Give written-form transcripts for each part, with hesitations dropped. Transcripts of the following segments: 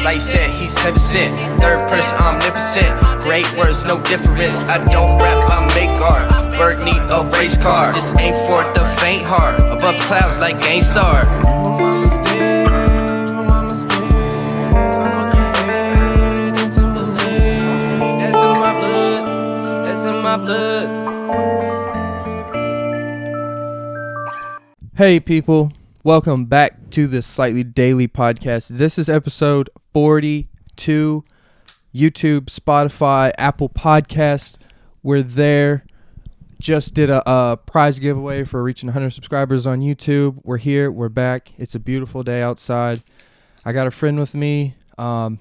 Slight said he's heaven sent. Third person omnipotent. Great words, no difference. I don't rap, I make art. Bird need a race car. This ain't for the faint heart. Above clouds like Game Star. That's in my blood. That's in my blood. Hey people, welcome back to the Slightly Daily Podcast. This is episode 42, YouTube, Spotify, Apple Podcast. We're there. Just did a prize giveaway for reaching 100 subscribers on YouTube. We're here. We're back. It's a beautiful day outside. I got a friend with me. I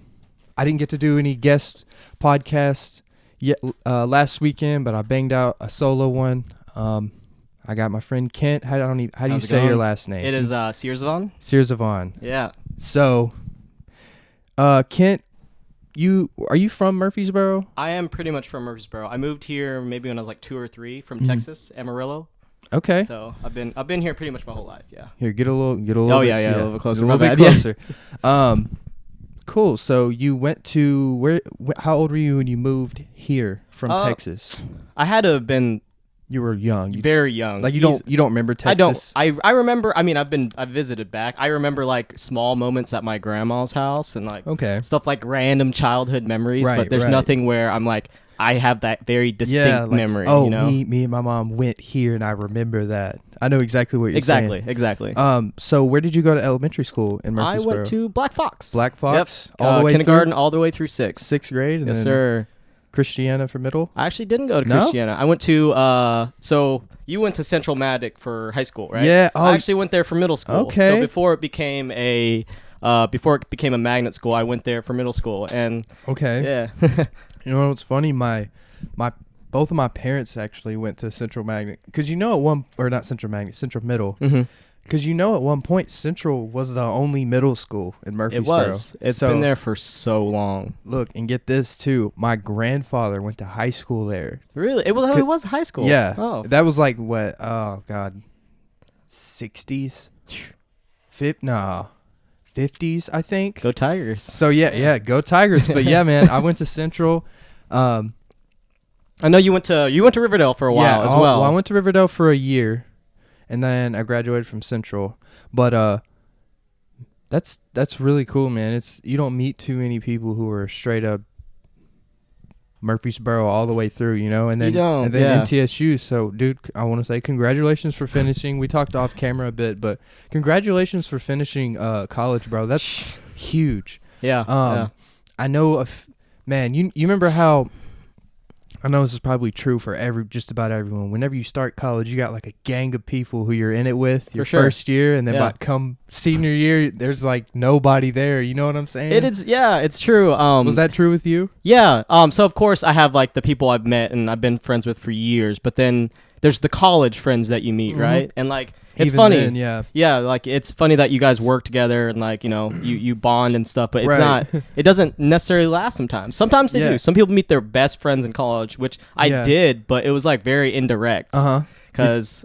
didn't get to do any guest podcasts yet last weekend, but I banged out a solo one. I got my friend Kent. How do you say your last name? It is Searsavon. Searsavon. Yeah. So, Kent, are you from Murfreesboro? I am pretty much from Murfreesboro. I moved here maybe when I was like 2 or 3 from Texas, Amarillo. Okay. So I've been here pretty much my whole life. Yeah. Here, get a little. Oh yeah, a little bit closer. A little bit closer. Cool. So you went to where? How old were you when you moved here from Texas? I had to have been. You were young. Very young. Like you don't remember Texas? I don't. I remember. I mean, I've visited back. I remember like small moments at my grandma's house and like stuff like random childhood memories. Right, but there's nothing where I'm like I have that very distinct memory. Oh, you know? me and my mom went here and I remember that. I know exactly what you're saying. Exactly. So where did you go to elementary school in Murfreesboro? I went to Black Fox. Black Fox. Yep. All the way kindergarten through? all the way through 6th. 6th grade. And yes, then sir. Christiana for middle? I actually didn't go to Christiana. I went to so you went to Central Maddox for high school, right? Yeah. I actually went there for middle school. Okay. So before it became a magnet school, I went there for middle school and okay. Yeah. You know what's funny? My both of my parents actually went to Central Magnet because Central Middle. Mm-hmm. Because at one point Central was the only middle school in Murfreesboro. It was. It's been there for so long. Look, and get this too. My grandfather went to high school there. Really? It was high school. Yeah. Oh. That was like what? Oh God. 60s. 50s, I think. Go Tigers. So yeah, go Tigers. But yeah, man, I went to Central. I know you went to Riverdale for a while as well. I went to Riverdale for a year. And then I graduated from Central, but that's really cool, man. You don't meet too many people who are straight up Murfreesboro all the way through, and then you don't, and then MTSU. So, dude, I want to say congratulations for finishing. We talked off camera a bit, but congratulations for finishing college, bro. That's huge. Yeah. I know, man. You remember how? I know this is probably true for just about everyone. Whenever you start college, you got like a gang of people who you're in it with your first year, and then come senior year, there's like nobody there. You know what I'm saying? It is. Yeah, it's true. Was that true with you? Yeah. So of course I have like the people I've met and I've been friends with for years, but then there's the college friends that you meet, right? And like it's Even funny. then, yeah. Yeah, like it's funny that you guys work together and like, you bond and stuff, but it doesn't necessarily last sometimes. Sometimes they do. Some people meet their best friends in college, which I did, but it was like very indirect. Uh-huh. Cuz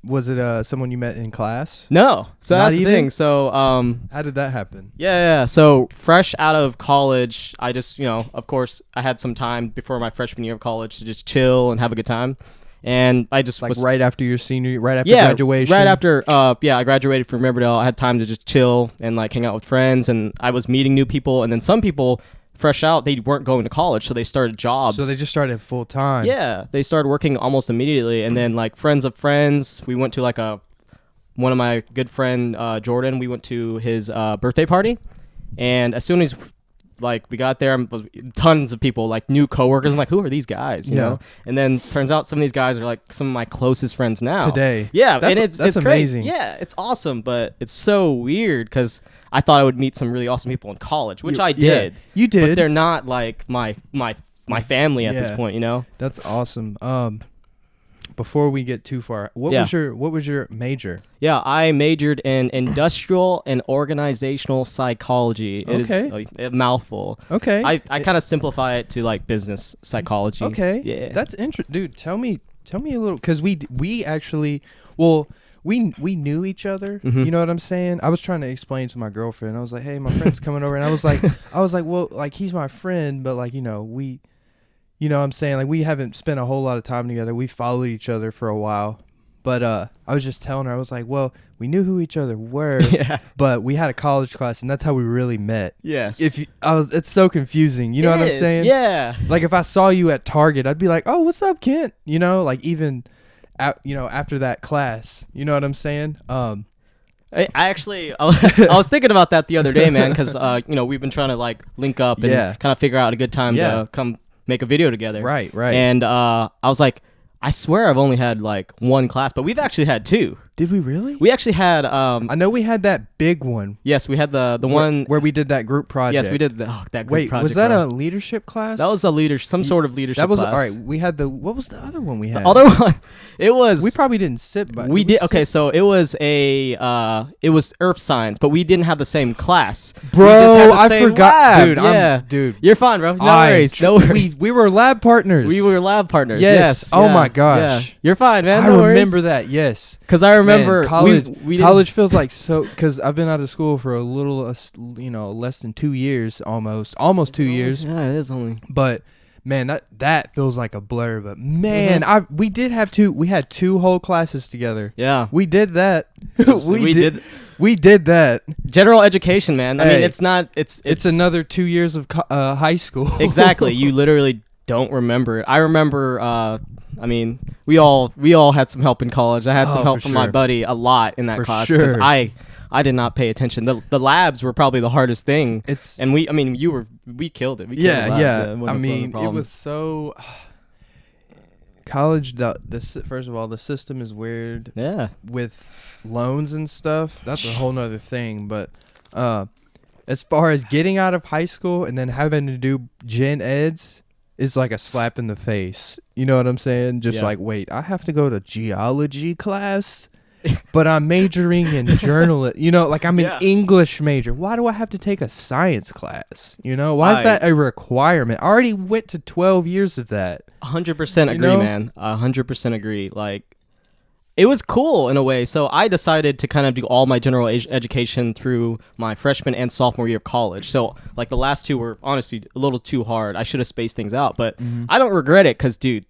was it someone you met in class? No. So Not that's even? the thing. So how did that happen? Yeah. So fresh out of college, I just, of course, I had some time before my freshman year of college to just chill and have a good time. And I just was right after your senior, right after graduation. Right after, I graduated from Riverdale. I had time to just chill and like hang out with friends, and I was meeting new people. And then some people, fresh out, they weren't going to college, so they started jobs. So they just started full time. Yeah, they started working almost immediately. And then like friends of friends, we went to like one of my good friend Jordan. We went to his birthday party, and as soon as like we got there, tons of people, like new coworkers. I'm like, who are these guys? You know? And then turns out some of these guys are like some of my closest friends now. Today. Yeah, that's it's amazing. Crazy. Yeah, it's awesome, but it's so weird because I thought I would meet some really awesome people in college, which I did. You did. But they're not like my family at this point, That's awesome. Before we get too far, what was your major? Yeah, I majored in industrial and organizational psychology. It is a mouthful. Okay. I kind of simplify it to like business psychology. Okay. Yeah. That's interesting, dude. Tell me a little, because we actually, we knew each other. Mhm. You know what I'm saying? I was trying to explain to my girlfriend. I was like, hey, my friend's coming over, and I was like, well, like he's my friend, but like we, you know what I'm saying, like we haven't spent a whole lot of time together. We followed each other for a while. But I was just telling her, I was like, well, we knew who each other were, Yeah. but we had a college class, and that's how we really met. Yes. It's so confusing. You know what I'm saying? Yeah. Like if I saw you at Target, I'd be like, oh, what's up, Kent? You know, like even, after that class. You know what I'm saying? I actually, I was thinking about that the other day, man, because we've been trying to like link up and Yeah. kind of figure out a good time to come make a video together. Right. And I was like, I swear I've only had like one class, but we've actually had two. Did we really? We actually had. I know we had that big one. Yes, we had the one where we did that group project. Yes, we did that group Wait, project. was that bro. a leadership class? That was some sort of leadership That was class. all right. We had what was the other one we had? The other one, it was. We probably didn't sit, but We did. Okay, so it was it was Earth Science, but we didn't have the same class. Bro, We just had the I same forgot, lab. dude. Yeah, Dude, you're fine, bro. No worries. No worries. We were lab partners. We were lab partners. Yes. Yes. Oh yeah, my gosh. Yeah. You're fine, man. I No worries. remember that. Yes. Because I remember Man, college. we didn't- College feels like so because I've been out of school for a little, less than 2 years, almost 2 years. Yeah, it is only. But man, that feels like a blur. But man, we had two whole classes together. Yeah. We did that. We did. We did that. General education, man. I mean, Hey, it's not. It's another 2 years of high school. Exactly. You literally don't remember it. I remember. I mean, we all had some help in college. I had some help for from my sure. buddy a lot in that For class because sure. I did not pay attention. The labs were probably the hardest thing. And we killed it. We killed the yeah. labs. I mean, it was so. College. First of all, the system is weird. Yeah. With loans and stuff, that's a whole nother thing. But as far as getting out of high school and then having to do gen eds is like a slap in the face. You know what I'm saying? Just Yeah. like, wait, I have to go to geology class, but I'm majoring in journalism. You know, like I'm an English major. Why do I have to take a science class? You know, why is that a requirement? I already went to 12 years of that. 100% agree, know? man. 100% agree. Like, it was cool in a way. So I decided to kind of do all my general education through my freshman and sophomore year of college. So like the last two were honestly a little too hard. I should have spaced things out, but I don't regret it because, dude,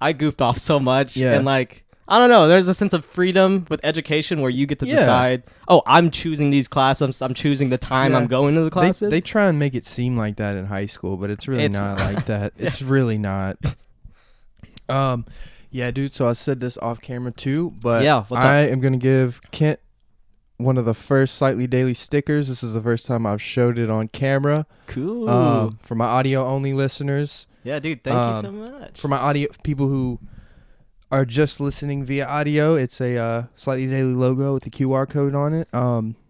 I goofed off so much. Yeah. And like, I don't know. There's a sense of freedom with education where you get to decide, oh, I'm choosing these classes. I'm choosing the time I'm going to the classes. They try and make it seem like that in high school, but it's really not like that. It's really not. Yeah, dude, so I said this off camera too, but I am going to give Kent one of the first Slightly Daily stickers. This is the first time I've showed it on camera. Cool. For my audio-only listeners. Yeah, dude, thank you so much. For my audio people who are just listening via audio, it's a Slightly Daily logo with the QR code on it.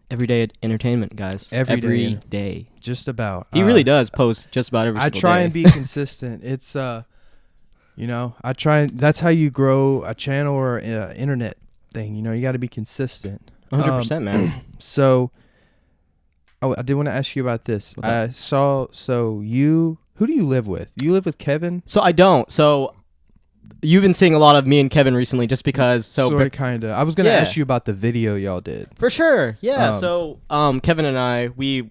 Everyday entertainment, guys. Every day. Just about. He really does post just about every single day. I try and be consistent. It's I try and that's how you grow a channel or internet thing. You know, you got to be consistent. 100%, man. So, I did want to ask you about this. I saw. So who do you live with? You live with Kevin? So I don't. So you've been seeing a lot of me and Kevin recently, just because. Sort of, kind of. I was gonna ask you about the video y'all did. For sure. Yeah. So Kevin and I, we've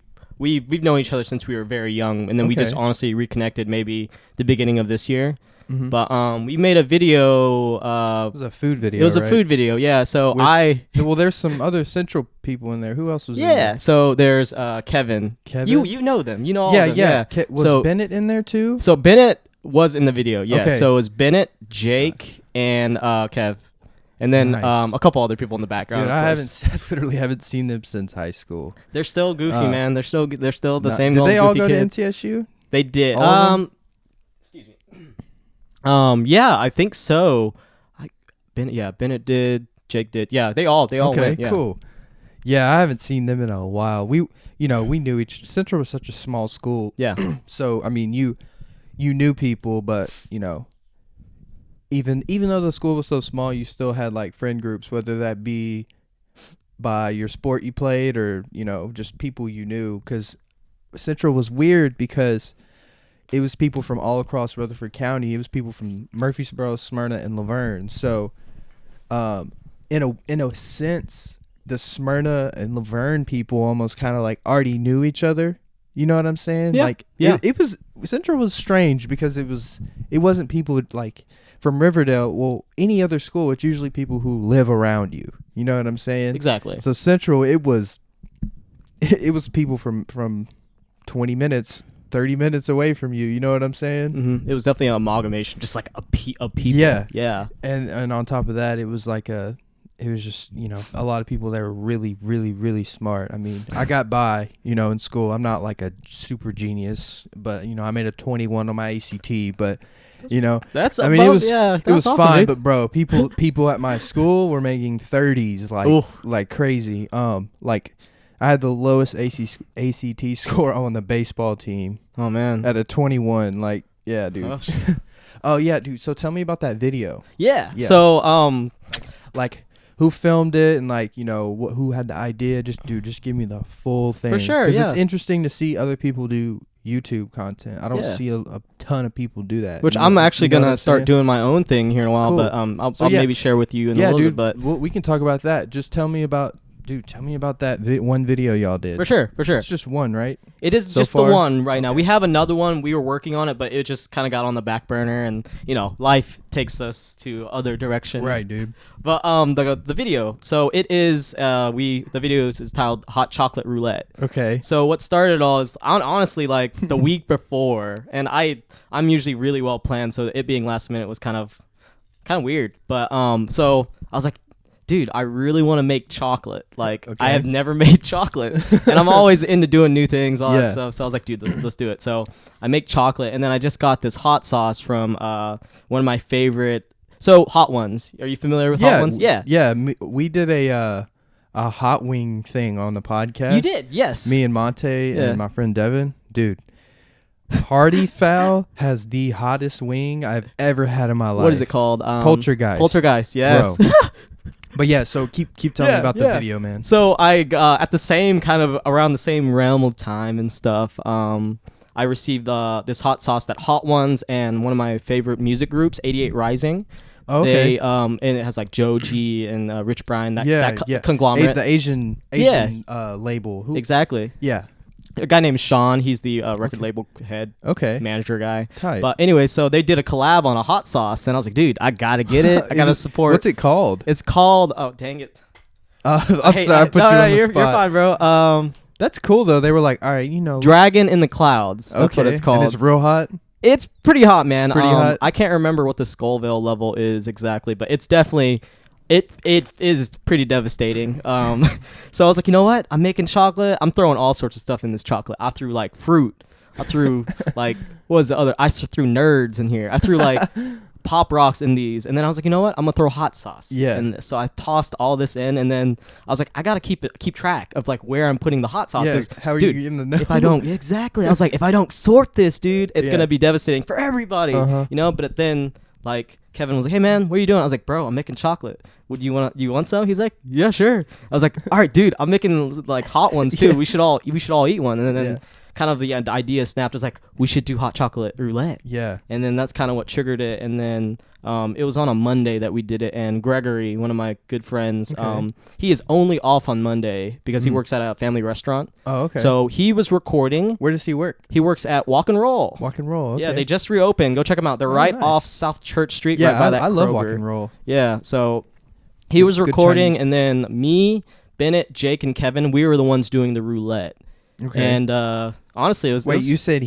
known each other since we were very young, and then we just honestly reconnected maybe the beginning of this year. Mm-hmm. But we made a video. It was a food video. It was a food video, yeah. So well, there's some other Central people in there. Who else was in there? there? So there's Kevin. Kevin? You know them. You know all of them. Yeah. Was Bennett in there too? So Bennett was in the video, yeah. Okay. So it was Bennett, Jake, and Kev. And then a couple other people in the background. Dude, I literally haven't seen them since high school. They're still goofy, man. They're still the same. Did they all go kids. to MTSU? They did. All of them? Excuse me. Yeah, I think so. Bennett did. Jake did. Yeah, they all went. Yeah. Cool. Yeah, I haven't seen them in a while. We knew Central was such a small school. Yeah. So I mean, you knew people, but even though the school was so small, you still had like friend groups, whether that be by your sport you played or just people you knew. Because Central was weird because it was people from all across Rutherford County. It was people from Murfreesboro, Smyrna, and Laverne. So in a sense, the Smyrna and Laverne people almost kind of like already knew each other. You know what I'm saying? Yeah. Like Yeah. it was Central was strange because it wasn't people like from Riverdale. Well, any other school, it's usually people who live around you. You know what I'm saying? Exactly. So Central, it was people from 20 minutes, 30 minutes away from you. You know what I'm saying? Mm-hmm. It was definitely an amalgamation, just like a people. Yeah. Yeah. And on top of that, it was like it was just, a lot of people that were really, really, really smart. I mean, I got by, in school. I'm not like a super genius, but, I made a 21 on my ACT, but, That's I mean, it was awesome, fine, dude. but bro, people at my school were making 30s like crazy. Like I had the lowest ACT score on the baseball team Oh man. at a 21. Like, yeah, dude. Gosh. Oh yeah, dude. So tell me about that video. Yeah. Yeah. So Like, who filmed it and like who had the idea? Just give me the full thing. For sure, Because yeah. it's interesting to see other people do YouTube content. I don't Yeah. see a ton of people do that. which You I'm know- actually you know what gonna I'm start saying? doing my own thing here in a while, Cool. but I'll So, yeah. maybe share with you in a Yeah, little dude. bit. But We can talk about that. Just tell me about that one video y'all did. for sure. It's just one, right? It is So just far? the one right now. Okay. We have another one. We were working on it, but it just kind of got on the back burner, and life takes us to other directions. Right, dude. But the video. So it is the video is titled "Hot Chocolate Roulette." Okay. So what started it all is honestly like the week before, and I'm usually really well planned, so it being last minute was kind of weird. But so I was like, dude, I really want to make chocolate. Like Okay. I have never made chocolate, and I'm always into doing new things, all Yeah. that stuff. So I was like, dude, let's do it. So I make chocolate, and then I just got this hot sauce from one of my favorite. So Hot Ones. Are you familiar with Hot Ones? Yeah. Yeah. We did a hot wing thing on the podcast. You did, yes. Me and Monte Yeah. and my friend Devin, dude. Party Foul has the hottest wing I've ever had in my life. What is it called? Poltergeist. Poltergeist. Yes. Bro. But yeah, so keep telling me Yeah, about the yeah. video, man. So I at the same kind of around the same realm of time and stuff. I received this hot sauce that Hot Ones and one of my favorite music groups, 88 Rising. Okay. They and it has like Joe G and Rich Brian. yeah, that conglomerate. The Asian label. Who? Exactly. Yeah. A guy named Sean. He's the record label head Okay. manager guy. Tight. But anyway, so they did a collab on a hot sauce, and I was like, dude, I gotta get it. I gotta support. What's it called? It's called. Oh dang it. I'm Hey, sorry, I put you on the you're spot. fine, bro. That's cool though. They were like, all right, Dragon in the Clouds. That's what okay. it's called. And it's real hot. It's pretty hot, man. Pretty hot. I can't remember what the Scoville level is exactly, but it's definitely it is pretty devastating. So I was like, you know what? I'm making chocolate. I'm throwing all sorts of stuff in this chocolate. I threw like fruit. I threw like what was the other? I threw nerds in here. I threw like Pop Rocks in these, and then I was like, you know what? I'm gonna throw hot sauce in this. So I tossed all this in, and then I was like, I gotta keep track of like where I'm putting the hot sauce. Yes. How are dude, you getting to know? if I don't exactly, I was like, if I don't sort this, dude, it's Yeah. gonna be devastating for everybody, Uh-huh. But then like Kevin was like, hey man, what are you doing? I was like, bro, I'm making chocolate. You want some? He's like, yeah, sure. I was like, all right, dude, I'm making like hot ones too. Yeah. We should all eat one. And then Yeah. kind of the idea snapped. Was like, we should do hot chocolate roulette. Yeah. And then that's kind of what triggered it. And then it was on a Monday that we did it. And Gregory, one of my good friends, Okay. he is only off on Monday because he works at a family restaurant. Oh, okay. So he was recording. Where does he work? He works at Walk and Roll. Walk and Roll. Okay. Yeah, they just reopened. Go check them out. They're right nice. off South Church Street. Yeah, right by that I love Kroger. Walk and Roll. Yeah, so he was Good recording, Chinese. and then me, Bennett, Jake, and Kevin, we were the ones doing the roulette. Okay. And honestly, it was Wait, you said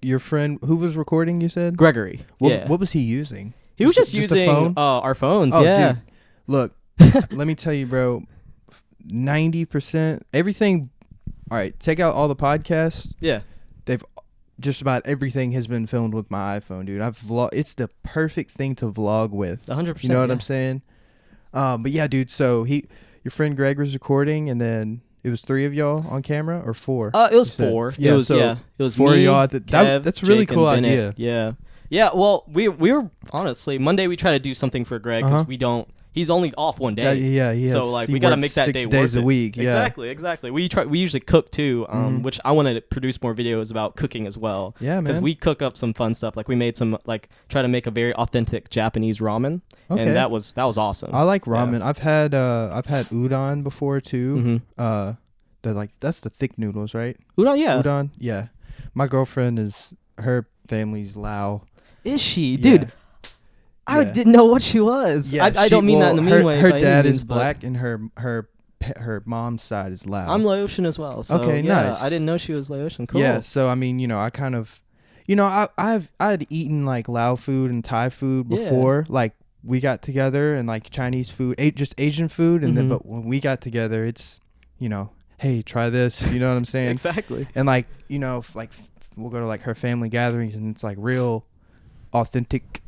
your friend who was recording? You said Gregory. What was he using? He was just a using phone? our phones. Oh, yeah. dude. Look, let me tell you, bro. 90% everything. All right, take out all the podcasts. Yeah. They've just about everything has been filmed with my iPhone, dude. It's the perfect thing to vlog with. 100%. You know what yeah. I'm saying? But yeah, dude. So your friend Greg was recording, and then it was 3 of y'all on camera or 4? It was You said? 4. Yeah, It was so It was 4 of me, y'all. Kev, That's a really Jake, and cool Bennett. idea. Yeah. Yeah. Well, we were honestly Monday we try to do something for Greg because Uh-huh. we don't. he's only off one day. He so has, like he we gotta works make that 6 day days worth a week. it. Yeah. Exactly. We usually cook too, which I want to produce more videos about cooking as well. Yeah, man. Because we cook up some fun stuff. Like we made some try to make a very authentic Japanese ramen, Okay. and that was awesome. I like ramen. I've had udon before too. That's the thick noodles, right? Udon, yeah. Udon, yeah. My girlfriend her family's Lao. Is she, Yeah. dude? I Yeah. didn't know what she was. Yeah, I don't mean that in a mean way. Her by any dad means, is but black, and her mom's side is Lao. I'm Laotian as well. So Okay, yeah, nice. I didn't know she was Laotian. Cool. Yeah, so I mean, I kind of, I'd eaten like Lao food and Thai food before, like we got together, and like Chinese food, just Asian food, and then but when we got together, it's, hey, try this, you know what I'm saying? Exactly. And like, we'll go to like her family gatherings, and it's like real authentic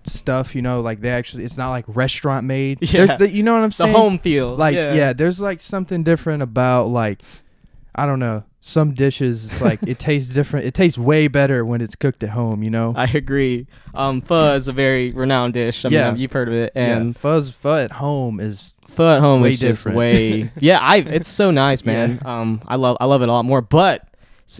stuff, like they actually, it's not like restaurant made. Yeah. There's you know what I'm The saying? home feel. Like, yeah, there's like something different about like, I don't know, some dishes, it's like it tastes different. It tastes way better when it's cooked at home, I agree. Pho is a very renowned dish. I mean, you've heard of it. And pho at home is pho at home way is just different. way it's so nice, man. I love it a lot more, but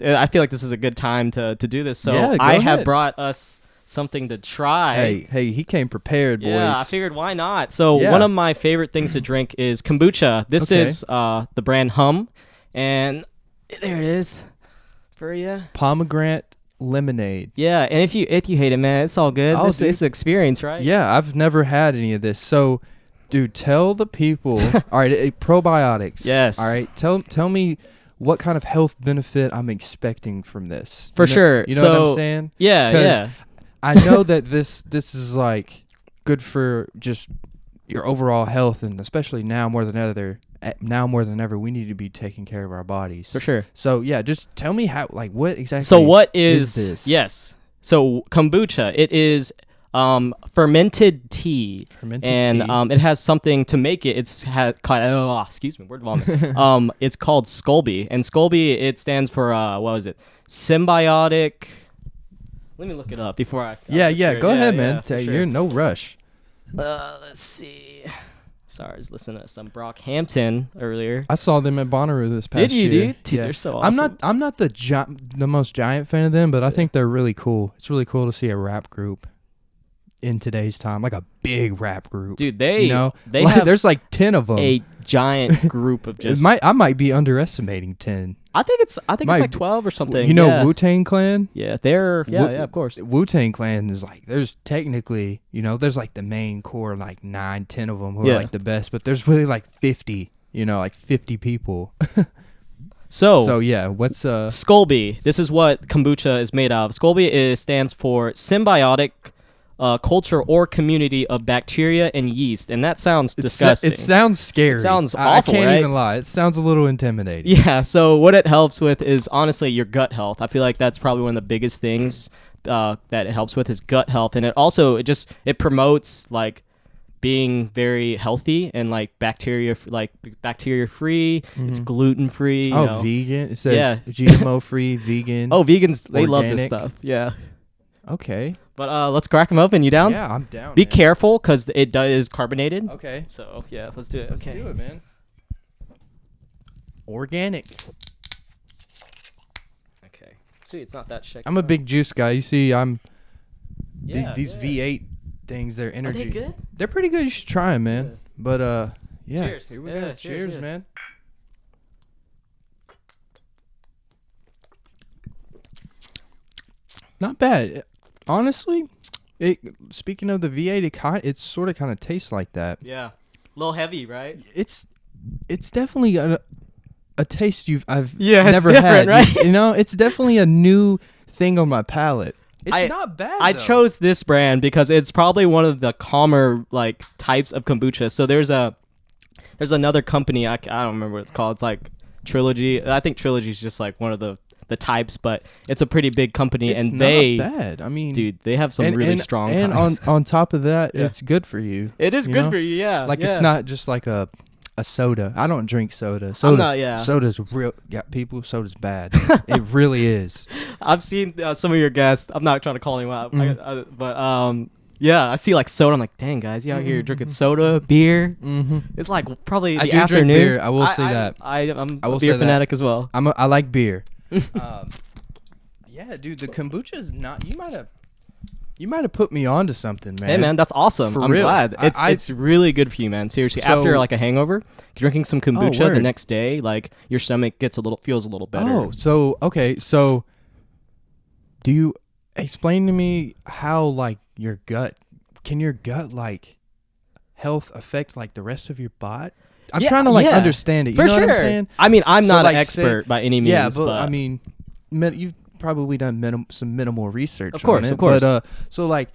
I feel like this is a good time to do this. So Yeah, go I have ahead. brought us something to try. Hey, he came prepared, boys. Yeah, I figured why not. So one of my favorite things to drink is kombucha. This is the brand Hum, and there it is for you. Pomegranate lemonade. Yeah, and if you hate it, man, it's all good. Oh, This dude. is experience, right? Yeah, I've never had any of this. So, dude, tell the people. All right, probiotics. Yes. All right, tell me what kind of health benefit I'm expecting from this. For sure. You know what I'm saying? Yeah, 'Cause yeah. I know that this is like good for just your overall health, and especially now more than ever, we need to be taking care of our bodies. For sure. So yeah, just tell me what exactly. So what is this? Yes. So kombucha, it is fermented tea. Fermented and tea. It has something to make it. Excuse me, word vomit. It's called Scolby, and Scolby, it stands for what was it? Symbiotic. Let me look it up before I. Yeah. Go ahead, man. for sure. You're in no rush. Let's see. Sorry, I was listening to some Brockhampton earlier. I saw them at Bonnaroo this past year. Did you, dude? Dude, Yeah. they're so awesome. I'm not the most giant fan of them, but I think they're really cool. It's really cool to see a rap group in today's time, like a big rap group. Dude, they they have there's like 10 of them. a giant group of just. I might be underestimating 10. I think it's like 12 or something. You know yeah. Wu-Tang Clan? Yeah, they're of course. Wu-Tang Clan is like, there's technically, there's like the main core, like 9, 10 of them who are like the best, but there's really like 50, like 50 people. So yeah, what's Scolby? This is what kombucha is made of. Scolby stands for symbiotic culture or community of bacteria and yeast, and that sounds disgusting. It sounds scary. It sounds I awful, can't right? even lie. It sounds a little intimidating. Yeah, so what it helps with is honestly your gut health. I feel like that's probably one of the biggest things that it helps with is gut health, and it promotes like being very healthy and like bacteria free. It's gluten free. Vegan. It says GMO free, vegan. Oh, vegans, they love this organic. stuff. Yeah. Okay. But let's crack them open. You down? Yeah, I'm down. Be man. careful because it is carbonated. Okay. So yeah, let's do it. Let's do it, man. Organic. Okay. Sweet. It's not that shit. I'm a big juice guy. You see, these yeah. V8 things. They're energy. Are they good? They're pretty good. You should try them, man. Yeah. But yeah. Cheers. Here we Yeah, go. cheers, Cheers, yeah. man. Not bad. Honestly, speaking of the V8, it sort of kind of tastes like that. Yeah. A little heavy, right? It's definitely a taste I've Yeah, it's never different, had. right? It's definitely a new thing on my palate. It's not bad. I though. chose this brand because it's probably one of the calmer like types of kombucha. So there's another company I don't remember what it's called. It's like Trilogy. I think Trilogy is just like one of the types, but it's a pretty big company, It's and not they bad. I mean, dude, they have some really strong And kinds. on top of that, Yeah. it's good for you. It is you good know? for you, yeah. Like yeah. it's not just like a soda. I don't drink soda. Soda's real. Yeah, people, soda's bad. It really is. I've seen some of your guests. I'm not trying to call him out, Mm-hmm. but Yeah, I see like soda. I'm like, dang guys, you out here drinking soda, beer. Mm-hmm. It's like probably I the do afternoon. drink beer. I will say that. I'm I will a beer say that. fanatic as well. I like beer. Yeah, dude, the kombucha is not. You might have put me on to something, man. Hey man, that's awesome. For I'm real. glad. It's really good for you, man. Seriously, after So- like a hangover, drinking some kombucha the word. next day, like your stomach feels a little better. Oh, so okay, so do you explain to me how like your gut like health affect like the rest of your body? I'm Yeah, trying to like yeah. understand it. You For know sure. what I'm saying? I mean, I'm So, not like, an expert by any means. Yeah, but I mean, you've probably done some minimal research. Of course, on it. of course. But so like,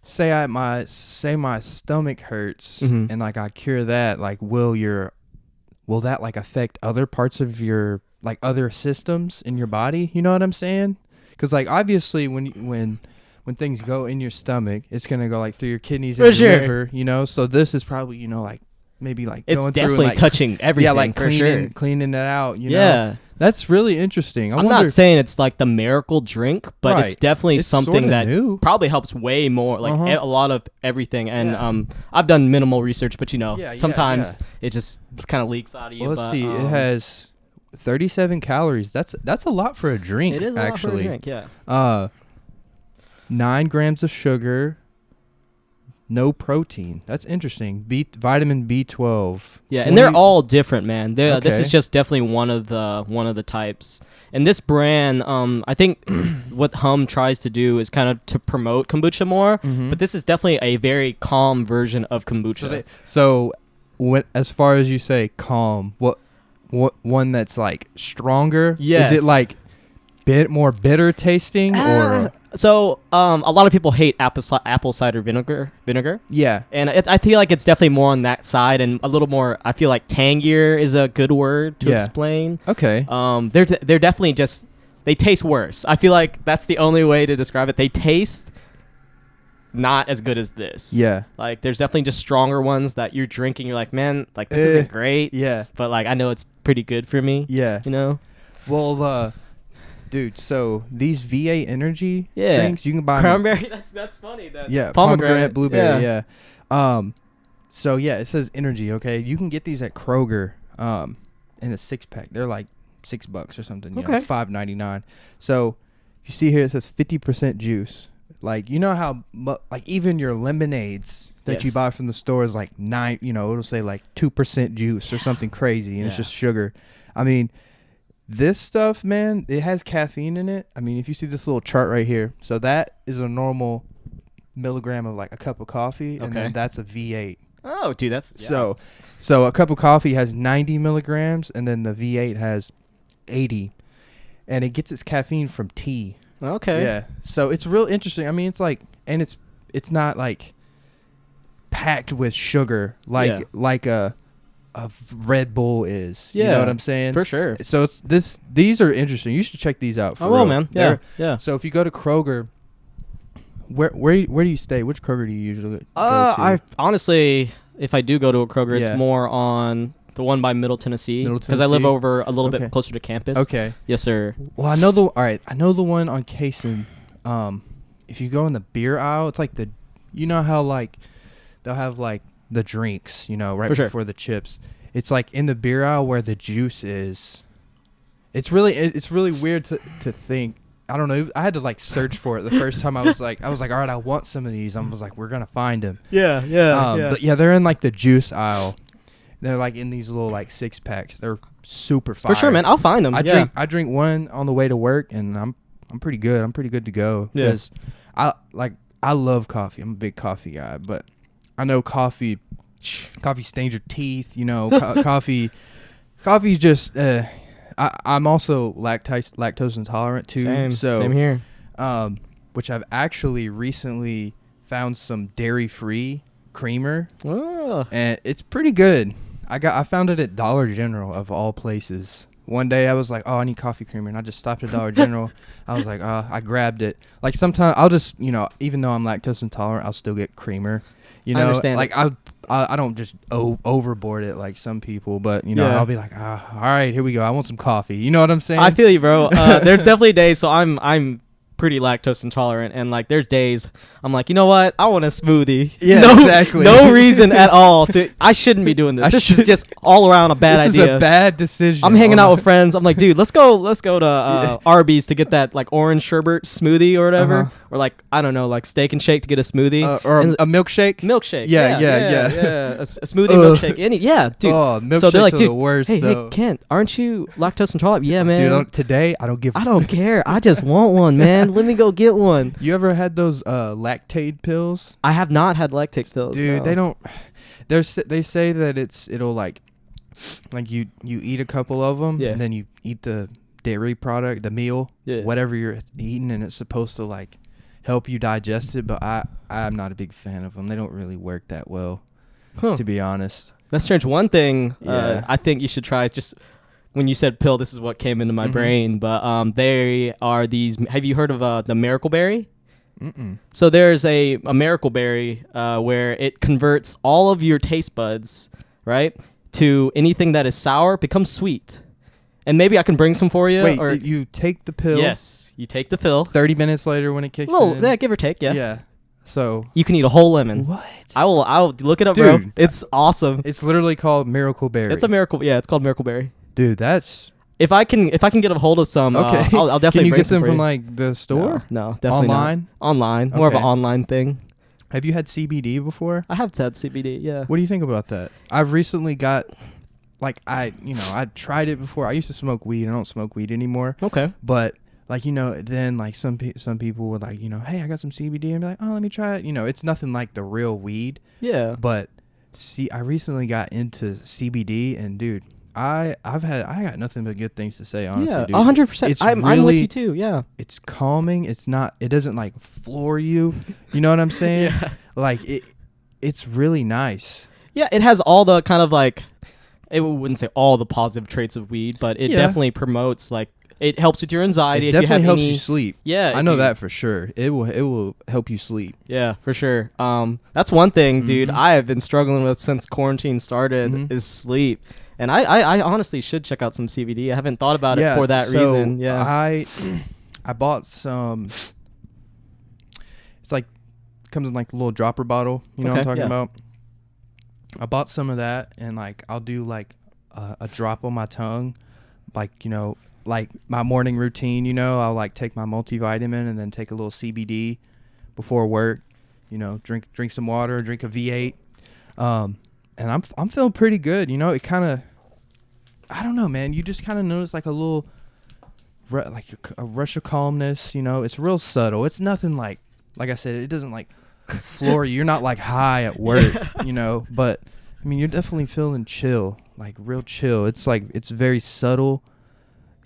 say my stomach hurts Mhm. and like I cure that. Like, will that like affect other parts of your like other systems in your body? You know what I'm saying? Because like obviously when things go in your stomach, it's gonna go like through your kidneys and For your sure. liver. You know, so this is probably like maybe like it's going through definitely and, like, touching everything. yeah, like for sure. cleaning it out. You know? Yeah. That's really interesting. I'm not saying it's like the miracle drink, but it's Right. definitely It's something sorta that new. probably helps way more, like Uh-huh. a lot of everything. And Yeah. I've done minimal research, but Yeah, sometimes it just kind of leaks out of you. Well, let's but, see. It has 37 calories. That's a lot for a drink. It is a actually. lot for a drink, yeah. 9 grams of sugar. No protein. That's interesting. Vitamin B12. Yeah, and they're 20 all different, man. This is Okay. just definitely one of the types. And this brand, I think what Hum tries to do is kind of to promote kombucha more, but this is definitely a very calm version of kombucha. So, as far as you say, calm. What one that's like stronger? Yes. Is it like more bitter tasting or? So a lot of people hate apple cider vinegar, Yeah. and I feel like it's definitely more on that side, and a little more. I feel like tangier is a good word to Yeah. explain. Okay. They're definitely just they taste worse. I feel like that's the only way to describe it. They taste not as good as this. Yeah. Like there's definitely just stronger ones that you're drinking. You're like, man, like this isn't great. Yeah. But like I know it's pretty good for me. Yeah. You know. Well, dude, so these VA energy Yeah. drinks, you can buy them. Cranberry. That's funny. That Yeah, pomegranate, blueberry, yeah. So yeah, it says energy, okay? You can get these at Kroger in a 6-pack. They're like $6 or something, Okay. $5.99. So, if you see here it says 50% juice. Like, you know how like even your lemonades that you Yes. buy from the store is like 9, it'll say like 2% juice or something crazy and it's Yeah. just sugar. I mean, this stuff, man, it has caffeine in it. I mean, if you see this little chart right here, so that is a normal milligram of like a cup of coffee, and Okay. then that's a V8. Oh, dude, that's yeah. So a cup of coffee has 90 milligrams, and then the V8 has 80, and it gets its caffeine from tea. Okay. Yeah. So it's real interesting. I mean, it's like, and it's not like packed with sugar like a Red Bull is. You know Yeah, what I'm saying? For sure. So these are interesting. You should check these out. For I will, real. man. They're- Yeah. So if you go to Kroger, where do you stay? Which Kroger do you usually go to? I honestly, if I do go to a Kroger, Yeah. it's more on the one by Middle Tennessee Middle because I live Tennessee? over a little Okay. bit closer to campus. Okay. Yes, sir. Well, I know the one on Cason. If you go in the beer aisle, it's like you know how like they'll have like the drinks, right For sure. before the chips. It's like in the beer aisle where the juice is. It's really weird to think. I don't know. I had to like search for it the first time. I was like, all right, I want some of these. I was like, we're gonna find them. Yeah. But yeah, they're in like the juice aisle. They're like in these little like 6-packs. They're super fire. For sure, man. I'll find them. I drink one on the way to work, and I'm pretty good. I'm pretty good to go. Yeah. Because I love coffee. I'm a big coffee guy, but I know coffee stains your teeth. Coffee just. I'm also lactose intolerant too. Same here. Which I've actually recently found some dairy-free creamer, Oh. and it's pretty good. I found it at Dollar General of all places. One day I was like, oh, I need coffee creamer, and I just stopped at Dollar General. I was like, I grabbed it. Like sometimes I'll just, even though I'm lactose intolerant, I'll still get creamer. I understand Like I don't just overboard it like some people, but Yeah. I'll be like, all right, here we go. I want some coffee. You know what I'm saying? I feel you, bro. There's definitely days. So I'm pretty lactose intolerant, and like there's days I'm like, you know what, I want a smoothie. Yeah, no, exactly. No reason at all to. I shouldn't be doing this. This is just all around a bad this idea. This is a bad decision. I'm hanging out with friends. I'm like, dude, let's go to Arby's to get that like orange sherbet smoothie or whatever, or like I don't know, like Steak and Shake to get a smoothie or a milkshake. Milkshake. Yeah. A smoothie milkshake. Dude. Oh, milkshakes so they're like, are dude, the worst. hey, though. Kent, aren't you lactose intolerant? Yeah, man. Dude, today I don't give. I don't care. I just want one, man. Let me go get one. You ever had those lactate pills? I have not had lactate pills. Dude, no. they don't. They say that it'll like you eat a couple of them and then you eat the dairy product, the meal, whatever you're eating, and it's supposed to like help you digest it. But I'm not a big fan of them. They don't really work that well, to be honest. That's strange. One thing I think you should try is just. When you said pill, this is what came into my brain. But they are these. Have you heard of the Miracle Berry? Mm-mm. So there's a Miracle Berry where it converts all of your taste buds, right, to anything that is sour becomes sweet. And maybe I can bring some for you. Wait, or you take the pill? Yes, you take the pill. 30 minutes later when it kicks in? Yeah, give or take, yeah. Yeah. So you can eat a whole lemon. What? I'll look it up, Dude, bro. It's awesome. It's literally called Miracle Berry. It's a miracle. Yeah, it's called Miracle Berry. Dude, that's If I can get a hold of some, okay. I'll definitely Can you bring get some them for from you. like the store? No, definitely online. Not. Online, more of an Okay. online thing. Have you had CBD before? I have had CBD. Yeah. What do you think about that? I've recently got, like, I tried it before. I used to smoke weed. I don't smoke weed anymore. Okay. But like then like some people would like hey, I got some CBD and be like, oh, let me try it. It's nothing like the real weed. Yeah. But I recently got into CBD and dude. I got nothing but good things to say, honestly. Yeah, dude. 100%. I'm with you too. Yeah, it's calming. It doesn't like floor you. You know what I'm saying? Yeah. Like it's really nice. Yeah, it has all the kind of like, it wouldn't say all the positive traits of weed, but it definitely promotes like it helps with your anxiety. It if definitely you have helps any, you sleep. Yeah, I know dude. that for sure. It will help you sleep. Yeah, for sure. That's one thing, dude. I have been struggling with since quarantine started is sleep. And I honestly should check out some CBD. I haven't thought about it for that reason. Yeah. I bought some. It's like comes in like a little dropper bottle. You know what I'm talking about? I bought some of that, and like I'll do like a drop on my tongue, like like my morning routine. I'll like take my multivitamin and then take a little CBD before work. Drink some water, drink a V8. And I'm feeling pretty good. It kind of, I don't know, man. You just kind of notice like a little, like a rush of calmness. It's real subtle. It's nothing like I said, it doesn't like floor you. You're not like high at work, But I mean, you're definitely feeling chill, like real chill. It's like it's very subtle.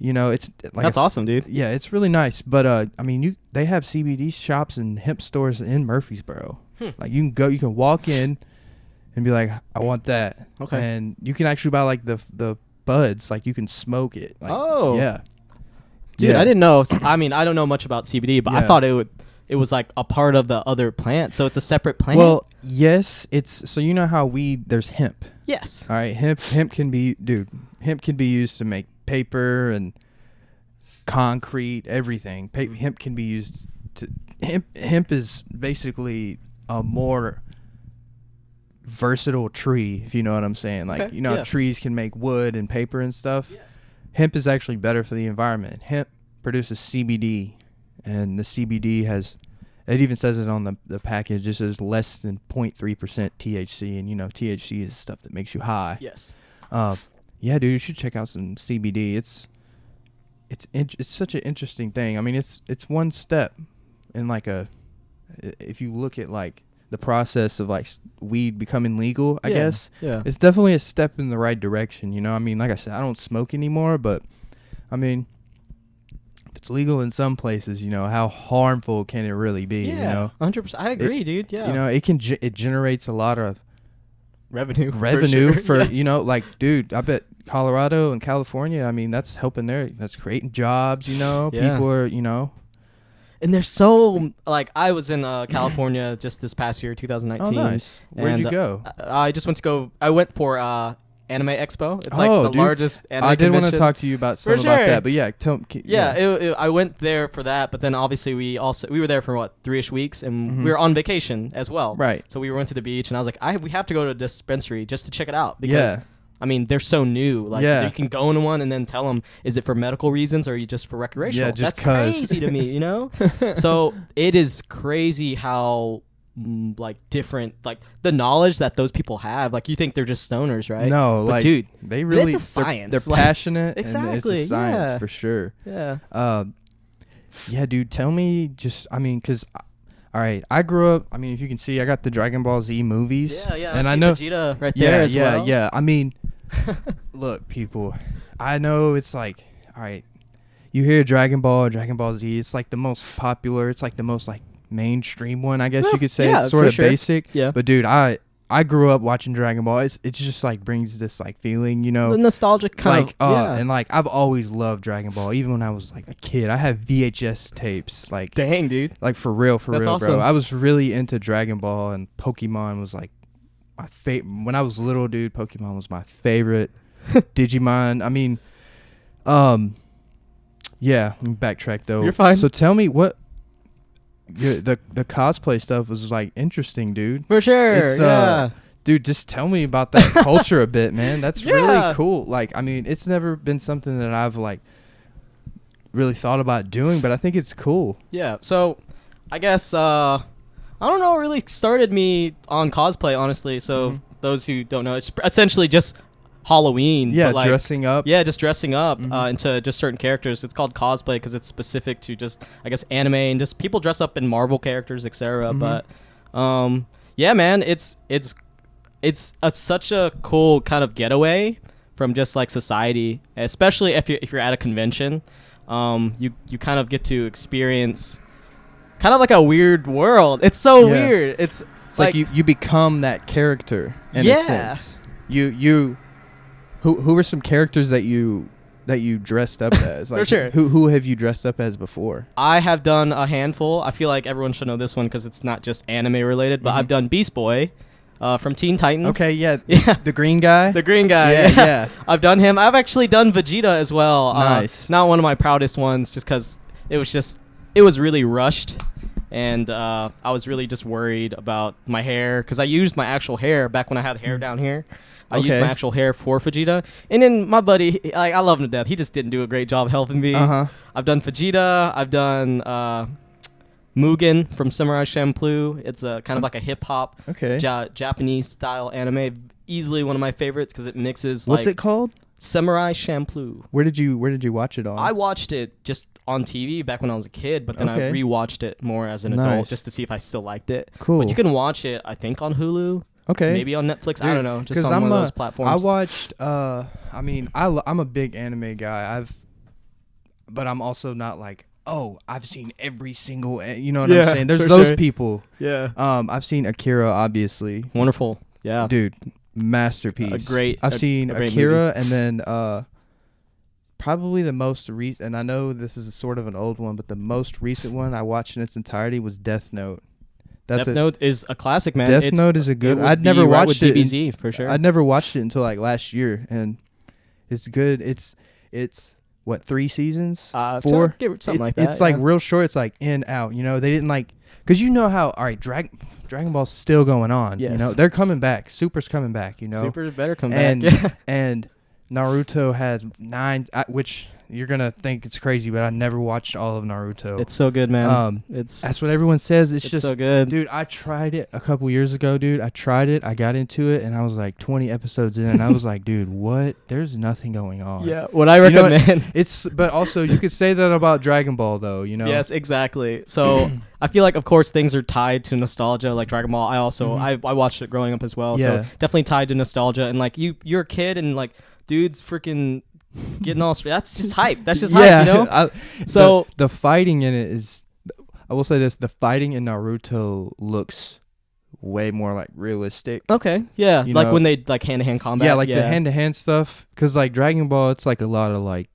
It's like That's awesome, dude. Yeah, it's really nice. But I mean, they have CBD shops and hemp stores in Murfreesboro. Like you can walk in and be like, I want that. Okay. And you can actually buy like the buds, like you can smoke it. Like, oh. Yeah. Dude, Yeah. I didn't know. I mean, I don't know much about CBD, but I Yeah. thought it was like a part of the other plant. So it's a separate plant? Well, yes, so you know how there's hemp. Yes. All right, hemp can be used to make paper and concrete, everything. Hemp can be used to hemp is basically a more versatile tree, if you know what I'm saying. Like, Okay, trees can make wood and paper and stuff. Yeah. Hemp is actually better for the environment. Hemp produces CBD, and the CBD it even says it on the package. It says less than 0.3% THC, and THC is stuff that makes you high. Yes. Yeah, dude, you should check out some CBD. It's such an interesting thing. I mean, it's one step in like if you look at like the process of like weed becoming legal, I guess. Yeah. It's definitely a step in the right direction, I mean, like I said, I don't smoke anymore, but I mean, if it's legal in some places, how harmful can it really be, Yeah. 100%. I agree, dude. Yeah. It generates a lot of revenue for yeah. Like, dude, I bet Colorado and California, I mean, that's helping that's creating jobs, Yeah. People are, And there's so like I was in California just this past year, 2019. Oh, nice. Where'd you go? I just went for Anime Expo. It's like Oh, the dude. largest anime I did want to convention. talk to you about For something about sure. that, but yeah, I went there for that, but then obviously we were there for what 3-ish weeks, and we were on vacation as well. Right. So we went to the beach, and I was like, we have to go to a dispensary just to check it out because. Yeah. I mean, they're so new. Like, you can go into one and then tell them, is it for medical reasons or are you just for recreational? Yeah, just That's 'cause. crazy to me, you know? So it is crazy how, like, different, like, the knowledge that those people have. Like, you think they're just stoners, right? No, but like, dude, they really it's a science. They're Like, passionate. exactly, And it's a science yeah. for sure. yeah. Yeah, dude. Tell me, because. All right, I grew up. I mean, if you can see, I got the Dragon Ball Z movies. Yeah. And I I see know. Vegeta right there as well. Yeah. I mean, look, people. I know it's like, all right, you hear Dragon Ball Z. It's like the most popular. It's like the most like mainstream one, I guess you could say. Yeah, It's sort for of sure. basic. Yeah. But dude, I grew up watching Dragon Ball. It just like brings this like feeling, you know. The nostalgic kind of. And like I've always loved Dragon Ball, even when I was like a kid. I had VHS tapes, like Dang, dude. like for real, That's awesome. bro. I was really into Dragon Ball, and Pokemon was like my favorite. When I was little, dude, Pokemon was my favorite. Digimon. I mean, yeah. Let me backtrack though. You're fine. So tell me what. The cosplay stuff was like interesting, dude. For sure. It's, yeah. Dude, just tell me about that culture a bit, man. That's Yeah. really cool. Like, I mean, it's never been something that I've like really thought about doing, but I think it's cool. Yeah. So, I guess I don't know. What really started me on cosplay, honestly. So those who don't know, it's essentially just Halloween. Yeah, but like, dressing up. Yeah, just dressing up into just certain characters. It's called cosplay because it's specific to just, I guess, anime and just people dress up in Marvel characters, etc. But yeah, man, it's such a cool kind of getaway from just like society, especially if you're at a convention. You kind of get to experience kind of like a weird world. It's so weird. It's like you become that character in a sense. Who were some characters that you dressed up as? Like, For sure. Who have you dressed up as before? I have done a handful. I feel like everyone should know this one because it's not just anime related, but I've done Beast Boy from Teen Titans. Okay, yeah. Yeah. The green guy? The green guy. Yeah. I've done him. I've actually done Vegeta as well. Nice. Not one of my proudest ones just because it was really rushed. And I was really just worried about my hair because I used my actual hair back when I had hair down here. I used my actual hair for Vegeta. And then my buddy, I love him to death. He just didn't do a great job helping me. I've done Vegeta. I've done Mugen from Samurai Champloo. It's a kind of like a hip-hop Japanese-style anime. Easily one of my favorites because it mixes What's it called? Samurai Champloo. Where did you watch it on? I watched it just on TV back when I was a kid, but then I rewatched it more as an adult just to see if I still liked it. Cool. But you can watch it, I think, on Hulu. Okay. Maybe on Netflix. I don't know. Just on I'm one of those platforms. I watched. I mean, I'm a big anime guy. But I'm also not like, oh, I've seen every single. You know what I'm saying? There's those people. Yeah. I've seen Akira, obviously. Wonderful. Yeah. Dude, masterpiece. I've seen Akira, and then probably the most recent. And I know this is sort of an old one, but the most recent one I watched in its entirety was Death Note. Death Note is a classic, man. Death Note is a good. I'd never watched it with DBZ for sure. I'd never watched it until like last year, and it's good. It's what, 3 seasons? 4, something like that. It's like real short. It's like in out. You know, they didn't like because you know how. All right, Dragon Ball's still going on. Yes. You know, they're coming back. Super's coming back. You know, Super better come back. And Naruto has 9, which. You're gonna think it's crazy, but I never watched all of Naruto. It's so good, man. That's what everyone says. It's just so good, dude. I tried it a couple years ago, dude. I tried it. I got into it, and I was like 20 episodes in, and I was like, dude, what? There's nothing going on. Yeah, what I recommend. But also you could say that about Dragon Ball, though. You know. Yes, exactly. So I feel like, of course, things are tied to nostalgia, like Dragon Ball. I also I watched it growing up as well, so definitely tied to nostalgia. And like you're a kid, and like dudes freaking. Getting all straight. That's just hype. That's just hype, you know? So the fighting in it is, I will say this, the fighting in Naruto looks way more like realistic. Okay, yeah. You like know? when they like hand-to-hand combat. Yeah, like the hand-to-hand stuff. Because like Dragon Ball, it's like a lot of like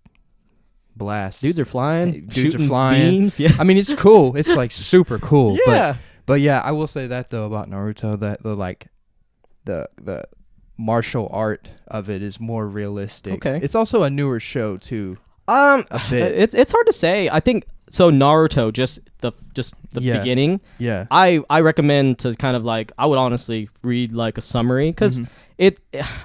blasts. Dudes are flying. Dudes shooting are flying. Beams. Yeah. I mean, it's cool. It's like super cool. Yeah. But yeah, I will say that though about Naruto, that the martial art of it is more realistic. Okay. It's also a newer show too. A bit. It's hard to say. I think so. Naruto, just the Yeah. beginning. Yeah. I recommend to kind of like, I would honestly read like a summary, because